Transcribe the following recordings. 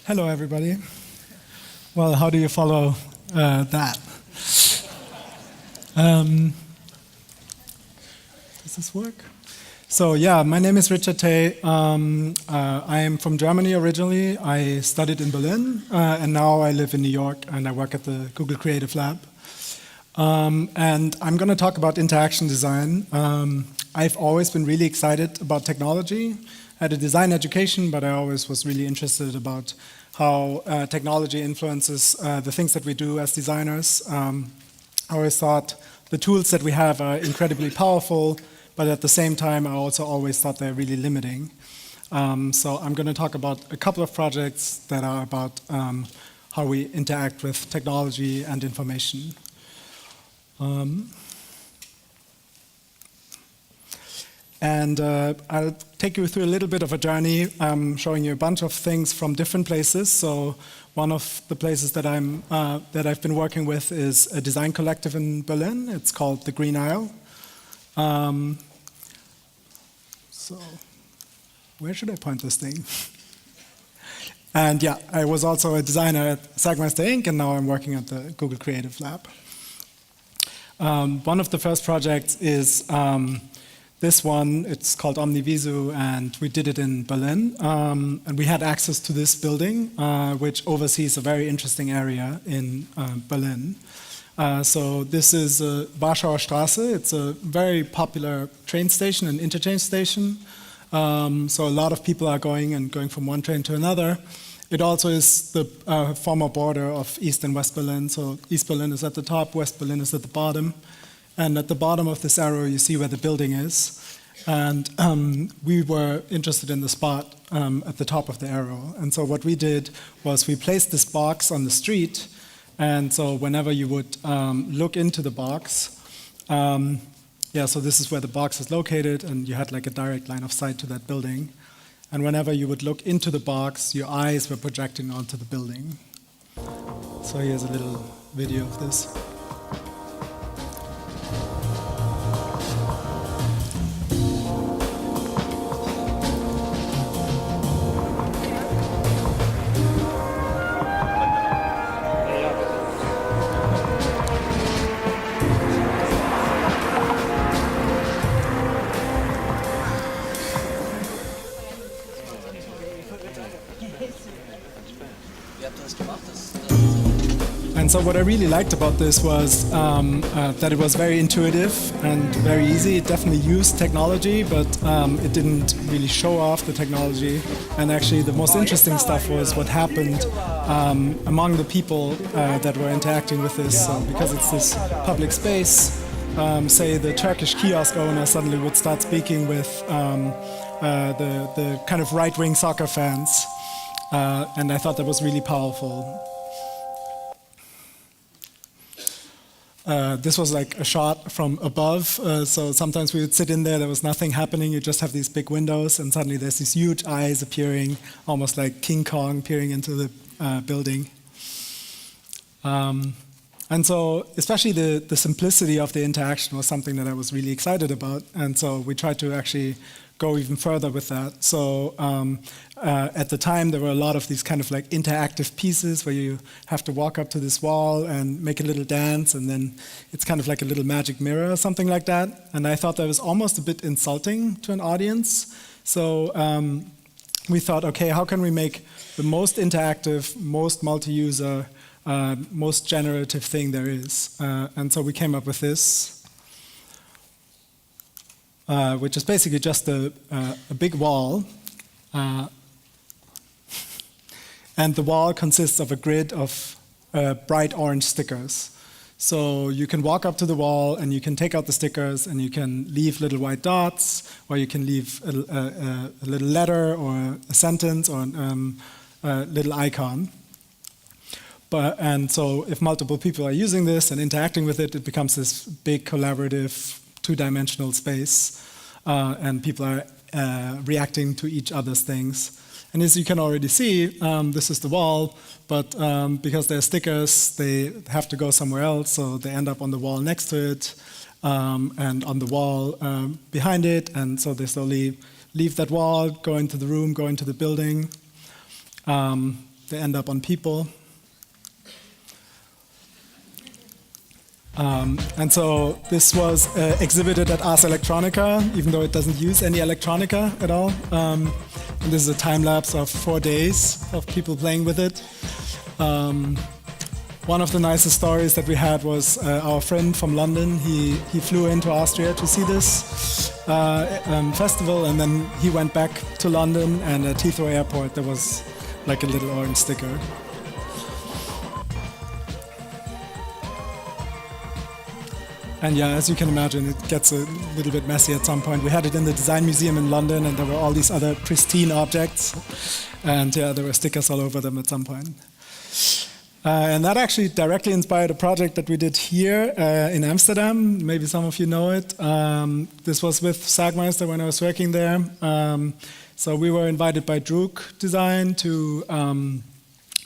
Hello, everybody. Well, how do you follow that? Does this work? So yeah, my name is Richard Tay. I am from Germany originally. I studied in Berlin, and now I live in New York, and I work at the Google Creative Lab. And I'm going to talk about interaction design. I've always been really excited about technology. I had a design education, but I always was really interested about how technology influences the things that we do as designers. I always thought the tools that we have are incredibly powerful, but at the same time, I also always thought they're really limiting. So I'm going to talk about a couple of projects that are about how we interact with technology and information. And I'll take you through a little bit of a journey, showing you a bunch of things from different places. So one of the places that I've been working with is a design collective in Berlin. It's called the Green Isle. So where should I point this thing? And yeah, I was also a designer at Sagmeister Inc., and now I'm working at the Google Creative Lab. One of the first projects is this one. It's called OmniVisu, and we did it in Berlin. And we had access to this building, which oversees a very interesting area in Berlin. So this is Warschauer Straße. It's a very popular train station and interchange station. So a lot of people are going from one train to another. It also is the former border of East and West Berlin. So East Berlin is at the top, West Berlin is at the bottom. And at the bottom of this arrow, you see where the building is. And we were interested in the spot at the top of the arrow. And so what we did was we placed this box on the street. And so whenever you would look into the box, so this is where the box is located, and you had like a direct line of sight to that building. And whenever you would look into the box, your eyes were projecting onto the building. So here's a little video of this. And so what I really liked about this was that it was very intuitive and very easy. It definitely used technology, but it didn't really show off the technology. And actually the most interesting stuff was what happened among the people that were interacting with this. So because it's this public space, say the Turkish kiosk owner suddenly would start speaking with the kind of right-wing soccer fans. And I thought that was really powerful. This was like a shot from above, so sometimes we would sit in there was nothing happening, you just have these big windows, and suddenly there's these huge eyes appearing, almost like King Kong peering into the building. And so especially the simplicity of the interaction was something that I was really excited about, and so we tried to actually go even further with that. So at the time, there were a lot of these kind of like interactive pieces where you have to walk up to this wall and make a little dance, and then it's kind of like a little magic mirror or something like that. And I thought that was almost a bit insulting to an audience. So we thought, okay, how can we make the most interactive, most multi-user, most generative thing there is? And so we came up with this. Which is basically just a big wall. And the wall consists of a grid of bright orange stickers. So you can walk up to the wall and you can take out the stickers and you can leave little white dots, or you can leave a little letter or a sentence or a little icon. And so if multiple people are using this and interacting with it, it becomes this big collaborative two-dimensional space, and people are reacting to each other's things. And as you can already see, this is the wall, but because they're stickers, they have to go somewhere else, so they end up on the wall next to it, and on the wall behind it, and so they slowly leave that wall, go into the room, go into the building. they end up on people. And so this was exhibited at Ars Electronica, even though it doesn't use any electronica at all. And this is a time lapse of 4 days of people playing with it. One of the nicest stories that we had was our friend from London. He flew into Austria to see this festival, and then he went back to London, and at Heathrow Airport there was like a little orange sticker. And yeah, as you can imagine, it gets a little bit messy at some point. We had it in the Design Museum in London, and there were all these other pristine objects. And yeah, there were stickers all over them at some point. And that actually directly inspired a project that we did here in Amsterdam. Maybe some of you know it. This was with Sagmeister when I was working there. So we were invited by Droog Design to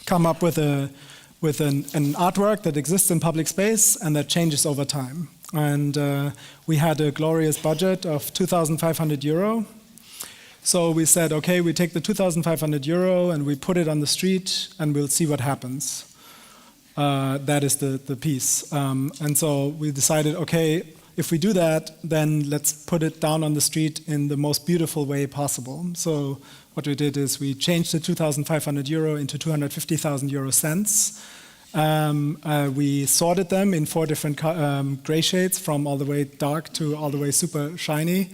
come up with an artwork that exists in public space and that changes over time. And we had a glorious budget of 2,500 euro. So we said, okay, we take the 2,500 euro and we put it on the street and we'll see what happens. That is the piece. And so we decided, okay, if we do that, then let's put it down on the street in the most beautiful way possible. So what we did is we changed the 2,500 euro into 250,000 euro cents. We sorted them in 4 different gray shades, from all the way dark to all the way super shiny.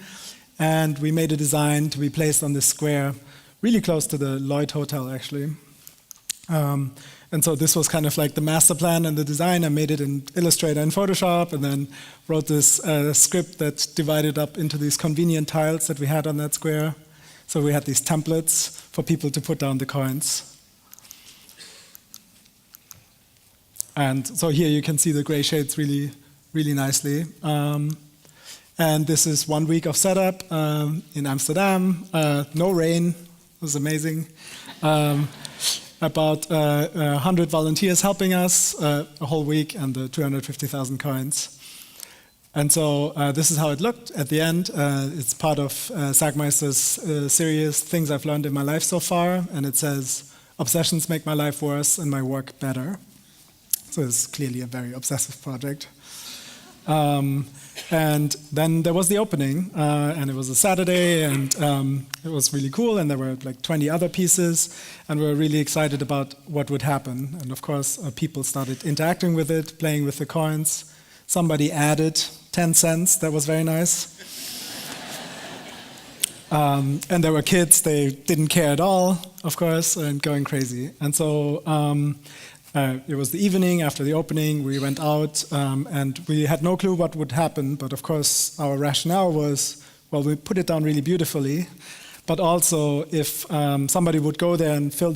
And we made a design to be placed on this square, really close to the Lloyd Hotel, actually. And so this was kind of like the master plan and the design. I made it in Illustrator and Photoshop, and then wrote this script that divided up into these convenient tiles that we had on that square. So we had these templates for people to put down the coins. And so here you can see the gray shades really, really nicely. And this is 1 week of setup in Amsterdam. No rain, it was amazing. About 100 volunteers helping us a whole week, and the 250,000 coins. And so this is how it looked at the end. It's part of Sagmeister's series, Things I've Learned in My Life So Far, and it says, obsessions make my life worse and my work better. So it's clearly a very obsessive project. And then there was the opening, and it was a Saturday, and it was really cool, and there were like 20 other pieces, and we were really excited about what would happen. And of course, people started interacting with it, playing with the coins. Somebody added 10 cents, that was very nice. And there were kids, they didn't care at all, of course, and going crazy. And so it was the evening after the opening, we went out, and we had no clue what would happen, but of course our rationale was, well, we put it down really beautifully, but also if somebody would go there and fill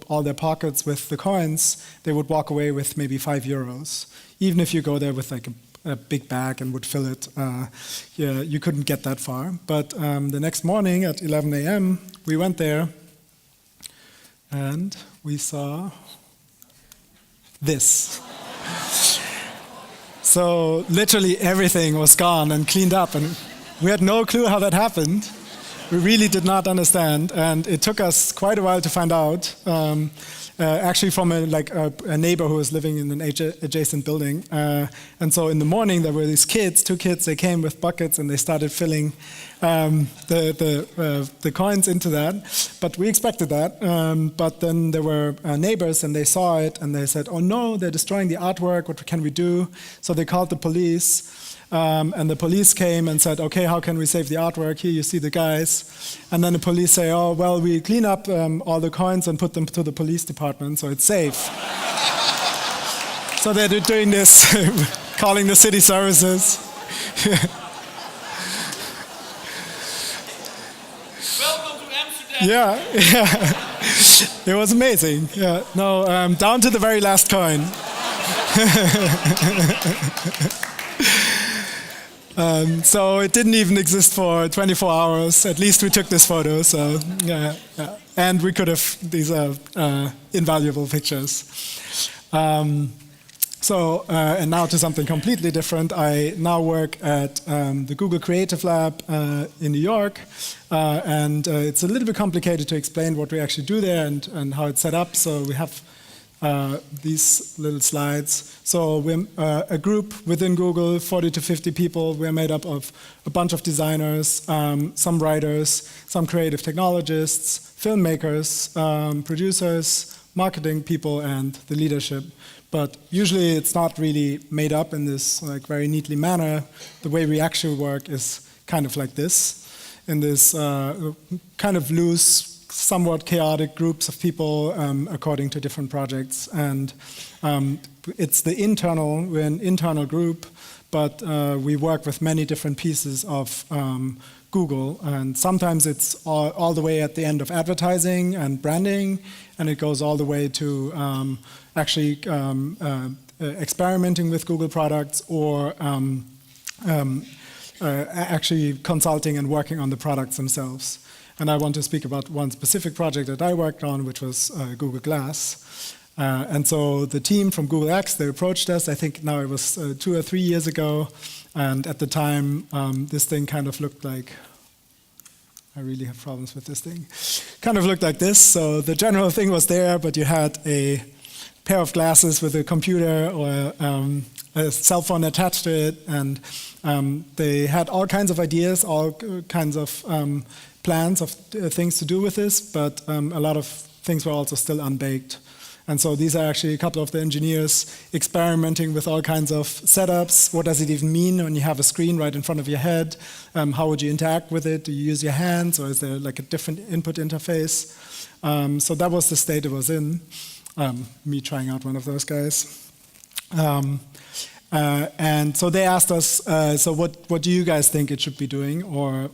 all their pockets with the coins, they would walk away with maybe 5 euros. Even if you go there with like a big bag and would fill it, yeah, you couldn't get that far. But the next morning at 11 a.m., we went there, and we saw this. So literally everything was gone and cleaned up, and we had no clue how that happened. We really did not understand, and it took us quite a while to find out. Actually, from a neighbor who was living in an adjacent building, and so in the morning there were these kids, 2 kids. They came with buckets and they started filling the coins into that. But we expected that. But then there were neighbors, and they saw it, and they said, "Oh no, they're destroying the artwork. What can we do?" So they called the police. And the police came and said, okay, how can we save the artwork? Here you see the guys. And then the police say, oh, well, we clean up all the coins and put them to the police department, so it's safe. So they're doing this, calling the city services. Welcome to Amsterdam. Yeah. It was amazing. Yeah. No, down to the very last coin. So it didn't even exist for 24 hours. At least we took this photo. So yeah. And we could have, these are invaluable pictures. And now to something completely different. I now work at the Google Creative Lab in New York, and it's a little bit complicated to explain what we actually do there and how it's set up. So we have these little slides. So we're a group within Google, 40 to 50 people. We're made up of a bunch of designers, some writers, some creative technologists, filmmakers, producers, marketing people, and the leadership. But usually it's not really made up in this like very neatly manner. The way we actually work is kind of like this, in this kind of loose, somewhat chaotic groups of people according to different projects. And it's we're an internal group, but we work with many different pieces of Google. And sometimes it's all the way at the end of advertising and branding, and it goes all the way to actually experimenting with Google products or actually consulting and working on the products themselves. And I want to speak about one specific project that I worked on, which was Google Glass. And so the team from Google X, they approached us, I think now it was 2 or 3 years ago, and at the time this thing kind of looked like, I really have problems with this thing, kind of looked like this. So the general thing was there, but you had a pair of glasses with a computer or a cell phone attached to it, and they had all kinds of ideas, all kinds of plans of things to do with this, but a lot of things were also still unbaked. And so these are actually a couple of the engineers experimenting with all kinds of setups. What does it even mean when you have a screen right in front of your head? How would you interact with it? Do you use your hands, or is there like a different input interface? So that was the state it was in. Me trying out one of those guys. And so they asked us, so what do you guys think it should be doing? Or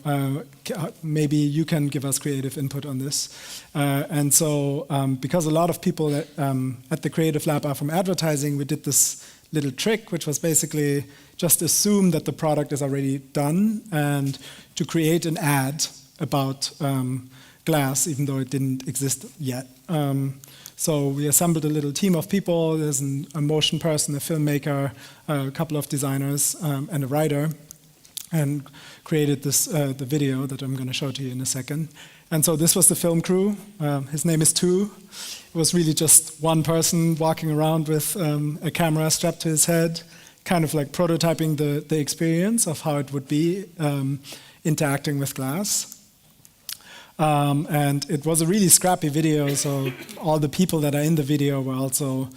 maybe you can give us creative input on this. And so because a lot of people at the Creative Lab are from advertising, we did this little trick, which was basically just assume that the product is already done and to create an ad about Glass, even though it didn't exist yet. So we assembled a little team of people. There's a motion person, a filmmaker, a couple of designers, and a writer, and created this the video that I'm going to show to you in a second. And so this was the film crew. His name is Tu. It was really just one person walking around with a camera strapped to his head, kind of like prototyping the experience of how it would be interacting with Glass. And it was a really scrappy video, so all the people that are in the video were also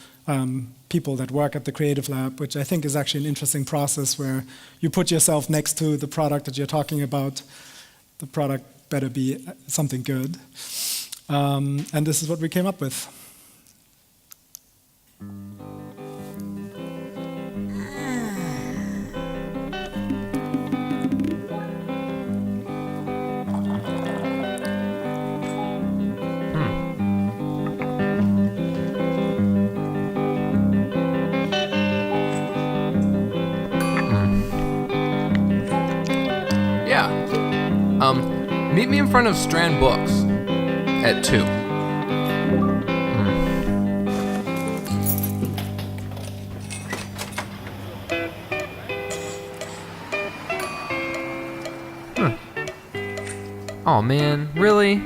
people that work at the Creative Lab, which I think is actually an interesting process where you put yourself next to the product that you're talking about. The product better be something good. And this is what we came up with. Meet me in front of Strand Books at 2. Oh man, really?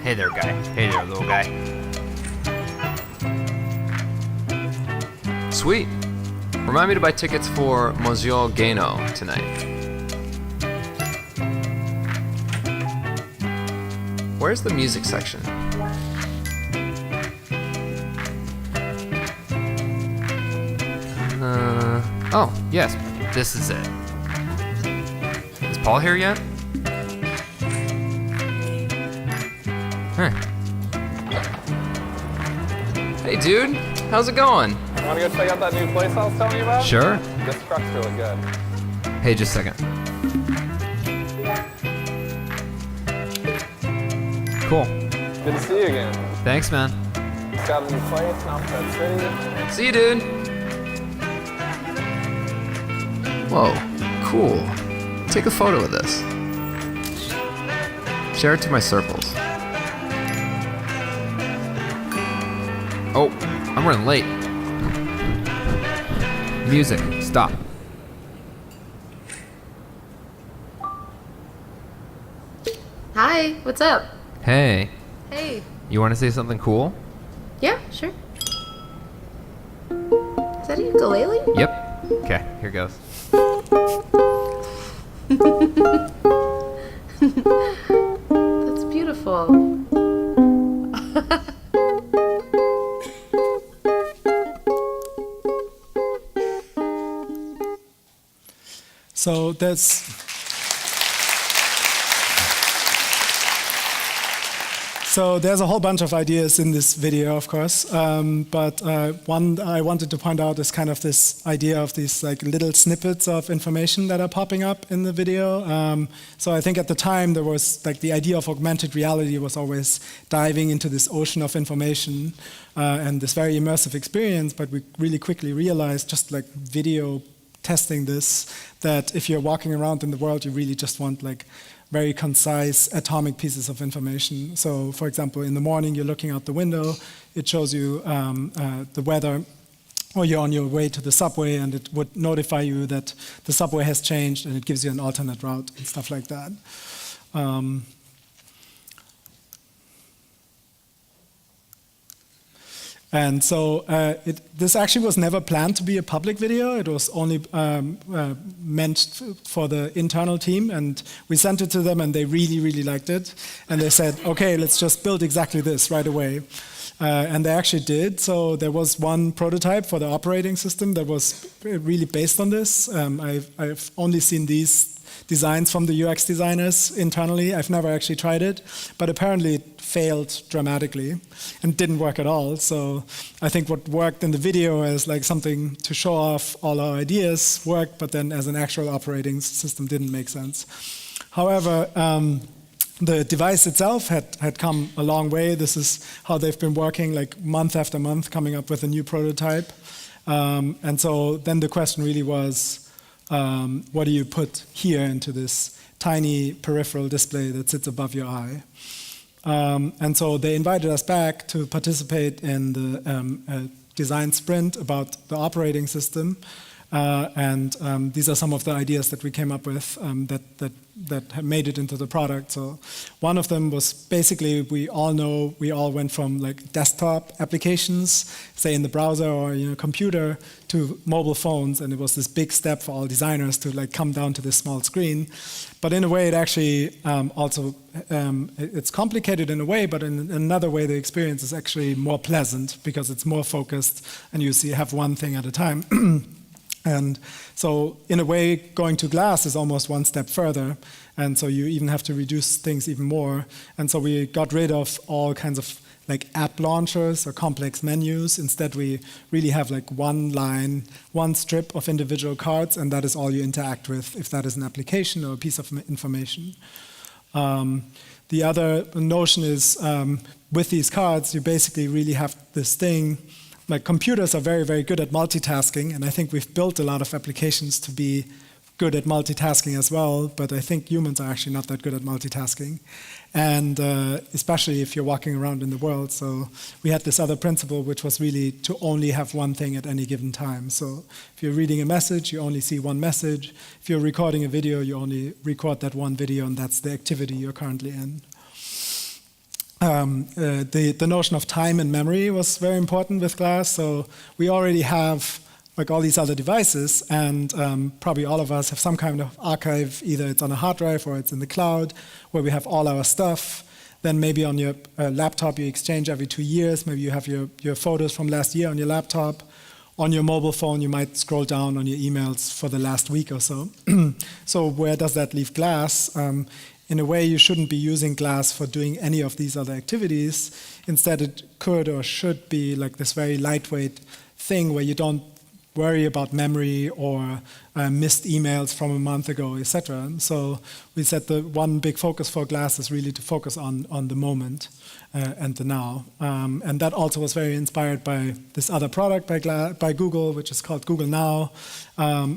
Hey there, guy. Hey there, little guy. Sweet. Remind me to buy tickets for Monsieur Gano tonight. Where's the music section? Oh, yes, this is it. Is Paul here yet? Huh. Hey, dude, how's it going? Want to go check out that new place I was telling you about? Sure. This truck's really good. Hey, just a second. Cool. Good to see you again. Thanks, man. Just got a new place in Alphabet City. See you, dude. Whoa, cool. Take a photo of this. Share it to my circles. Oh, I'm running late. Music, stop. Hi, what's up? Hey, Hey. you want to say something cool? Yeah, sure. Is that a ukulele? Yep. Okay, here goes. That's beautiful. So there's a whole bunch of ideas in this video, of course, but one I wanted to point out is kind of this idea of these like little snippets of information that are popping up in the video. So I think at the time there was like the idea of augmented reality was always diving into this ocean of information and this very immersive experience, but we really quickly realized, just like video testing this, that if you're walking around in the world, you really just want like very concise atomic pieces of information. So for example, in the morning, you're looking out the window, it shows you the weather, or you're on your way to the subway and it would notify you that the subway has changed and it gives you an alternate route and stuff like that. And so this actually was never planned to be a public video. It was only meant for the internal team. And we sent it to them and they really, really liked it. And they said, OK, let's just build exactly this right away. And they actually did. So there was one prototype for the operating system that was really based on this. I've only seen these designs from the UX designers internally. I've never actually tried it, but apparently it failed dramatically and didn't work at all. So I think what worked in the video as like something to show off all our ideas worked, but then as an actual operating system didn't make sense. However, the device itself had come a long way. This is how they've been working, like month after month, coming up with a new prototype. And so then the question really was, what do you put here into this tiny peripheral display that sits above your eye? And so they invited us back to participate in the design sprint about the operating system. And these are some of the ideas that we came up with that have made it into the product. So one of them was basically, we all went from like desktop applications, say in the browser or computer, to mobile phones, and it was this big step for all designers to like come down to this small screen. But in a way, it actually also it's complicated in a way, but in another way, the experience is actually more pleasant because it's more focused, and you have one thing at a time. And so in a way, going to glass is almost one step further. And so you even have to reduce things even more. And so we got rid of all kinds of like app launchers or complex menus. Instead, we really have like one line, one strip of individual cards, and that is all you interact with, if that is an application or a piece of information. The other notion is with these cards, you basically really have this thing. Like computers are very, very good at multitasking, and I think we've built a lot of applications to be good at multitasking as well, but I think humans are actually not that good at multitasking, and especially if you're walking around in the world. So we had this other principle, which was really to only have one thing at any given time. So if you're reading a message, you only see one message. If you're recording a video, you only record that one video, and that's the activity you're currently in. The notion of time and memory was very important with glass. So we already have like all these other devices, and probably all of us have some kind of archive, either it's on a hard drive or it's in the cloud, where we have all our stuff. Then maybe on your laptop you exchange every 2 years. Maybe you have your photos from last year on your laptop. On your mobile phone, you might scroll down on your emails for the last week or so. So where does that leave glass? In a way, you shouldn't be using glass for doing any of these other activities. Instead, it could or should be like this very lightweight thing where you don't worry about memory or missed emails from a month ago, etc. So we said the one big focus for Glass is really to focus on the moment and the now. And that also was very inspired by this other product by Google, which is called Google Now,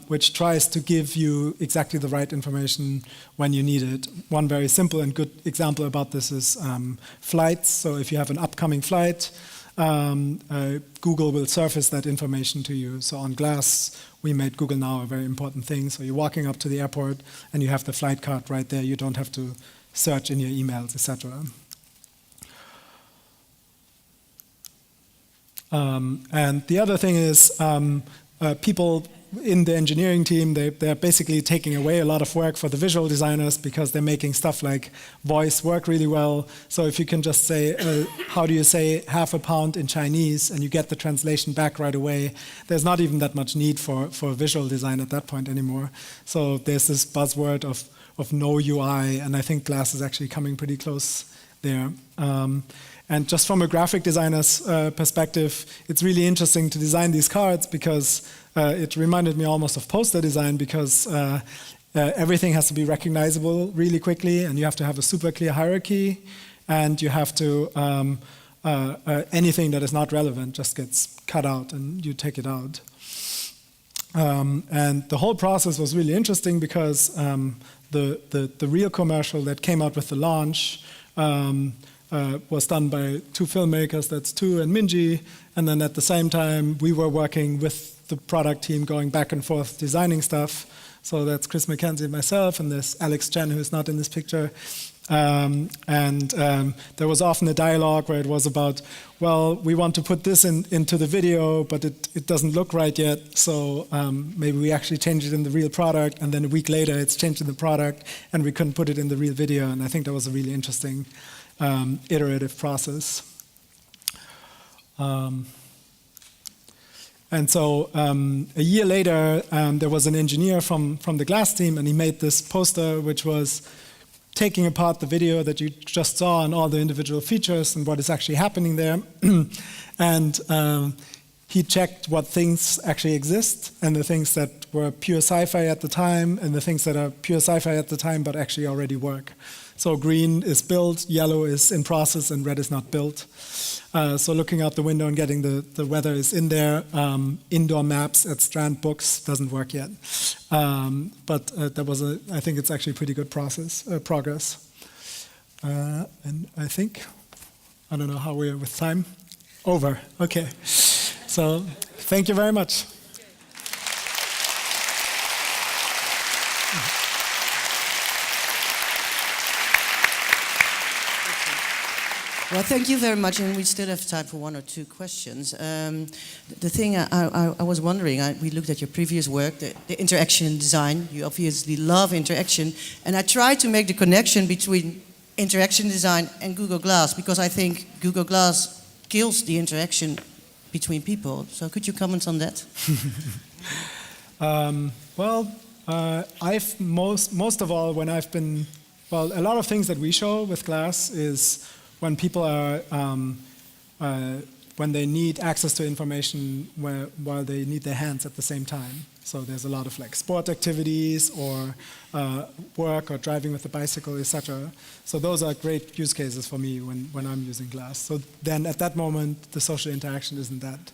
which tries to give you exactly the right information when you need it. One very simple and good example about this is flights. So if you have an upcoming flight, Google will surface that information to you. So on Glass, we made Google Now a very important thing. So you're walking up to the airport and you have the flight card right there. You don't have to search in your emails, etc. And the other thing is people in the engineering team, they're basically taking away a lot of work for the visual designers because they're making stuff like voice work really well. So if you can just say, how do you say half a pound in Chinese, and you get the translation back right away, there's not even that much need for a visual design at that point anymore. So there's this buzzword of no UI, and I think Glass is actually coming pretty close there. And just from a graphic designer's perspective, it's really interesting to design these cards because it reminded me almost of poster design because everything has to be recognizable really quickly, and you have to have a super clear hierarchy, and you have to, anything that is not relevant just gets cut out and you take it out. And the whole process was really interesting because the real commercial that came out with the launch was done by two filmmakers, that's Tu and Minji, and then at the same time we were working with the product team going back and forth designing stuff. So that's Chris McKenzie and myself, and there's Alex Chen, who's not in this picture. There was often a dialogue where it was about, well, we want to put this into the video, but it doesn't look right yet, so maybe we actually change it in the real product, and then a week later it's changed in the product, and we couldn't put it in the real video, and I think that was a really interesting iterative process. And so a year later, there was an engineer from the Glass team, and he made this poster which was taking apart the video that you just saw and all the individual features and what is actually happening there. And he checked what things actually exist, and the things that were pure sci-fi at the time, and the things that are pure sci-fi at the time but actually already work. So green is built, yellow is in process, and red is not built. So looking out the window and getting the weather is in there. Indoor maps at Strand Books doesn't work yet. But that was I think it's actually pretty good progress. And I think, I don't know how we are with time. Over, okay. So thank you very much. Well, thank you very much, and we still have time for one or two questions. The thing I was wondering, we looked at your previous work, the interaction design. You obviously love interaction, and I tried to make the connection between interaction design and Google Glass, because I think Google Glass kills the interaction between people. So could you comment on that? I've most of all, when I've been, well, a lot of things that we show with Glass is when people are, when they need access to information while they need their hands at the same time. So there's a lot of like sport activities or work or driving with a bicycle, etc. So those are great use cases for me when I'm using Glass. So then at that moment, the social interaction isn't that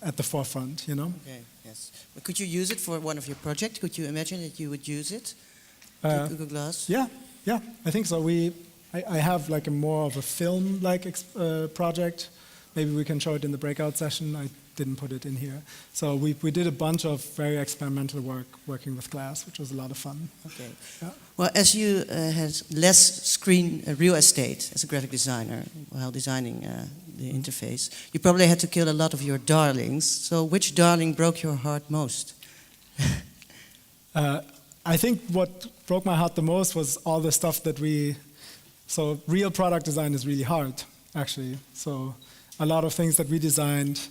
at the forefront, you know? Okay, yes. But could you use it for one of your projects? Could you imagine that you would use it, Google Glass? Yeah, I think so. I have like a more of a film-like project. Maybe we can show it in the breakout session. I didn't put it in here. So we did a bunch of very experimental work working with Glass, which was a lot of fun. Okay. Yeah. Well, as you had less screen real estate as a graphic designer while designing the interface, you probably had to kill a lot of your darlings. So which darling broke your heart most? I think what broke my heart the most was all the stuff that so real product design is really hard, actually. So a lot of things that we designed,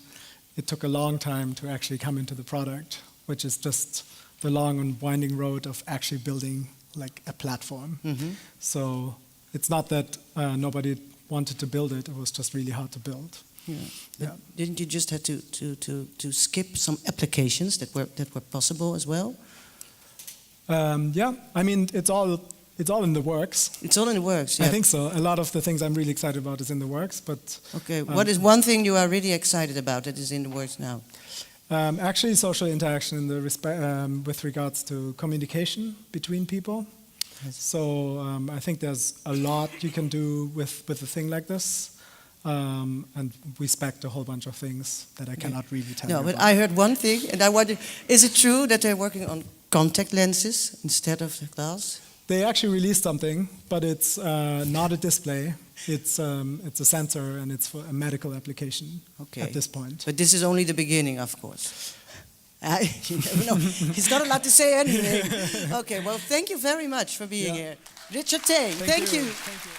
it took a long time to actually come into the product, which is just the long and winding road of actually building like a platform. Mm-hmm. So it's not that nobody wanted to build it, it was just really hard to build. But didn't you just have to skip some applications that were possible as well? Yeah, I mean, it's all in the works. It's all in the works. I Yeah. think so. A lot of the things I'm really excited about is in the works, but Okay. What is one thing you are really excited about that is in the works now? actually social interaction in the with regards to communication between people. So I think there's a lot you can do with a thing like this. And we spec'd a whole bunch of things that I cannot really tell No, you but about. I heard one thing, and I wonder: is it true that they're working on contact lenses instead of the glass? They actually released something, but it's not a display. It's a sensor, and it's for a medical application at this point. But this is only the beginning, of course. You never know. He's not allowed to say anything. Okay, well, thank you very much for being here. Richard Tay, thank you. Thank you.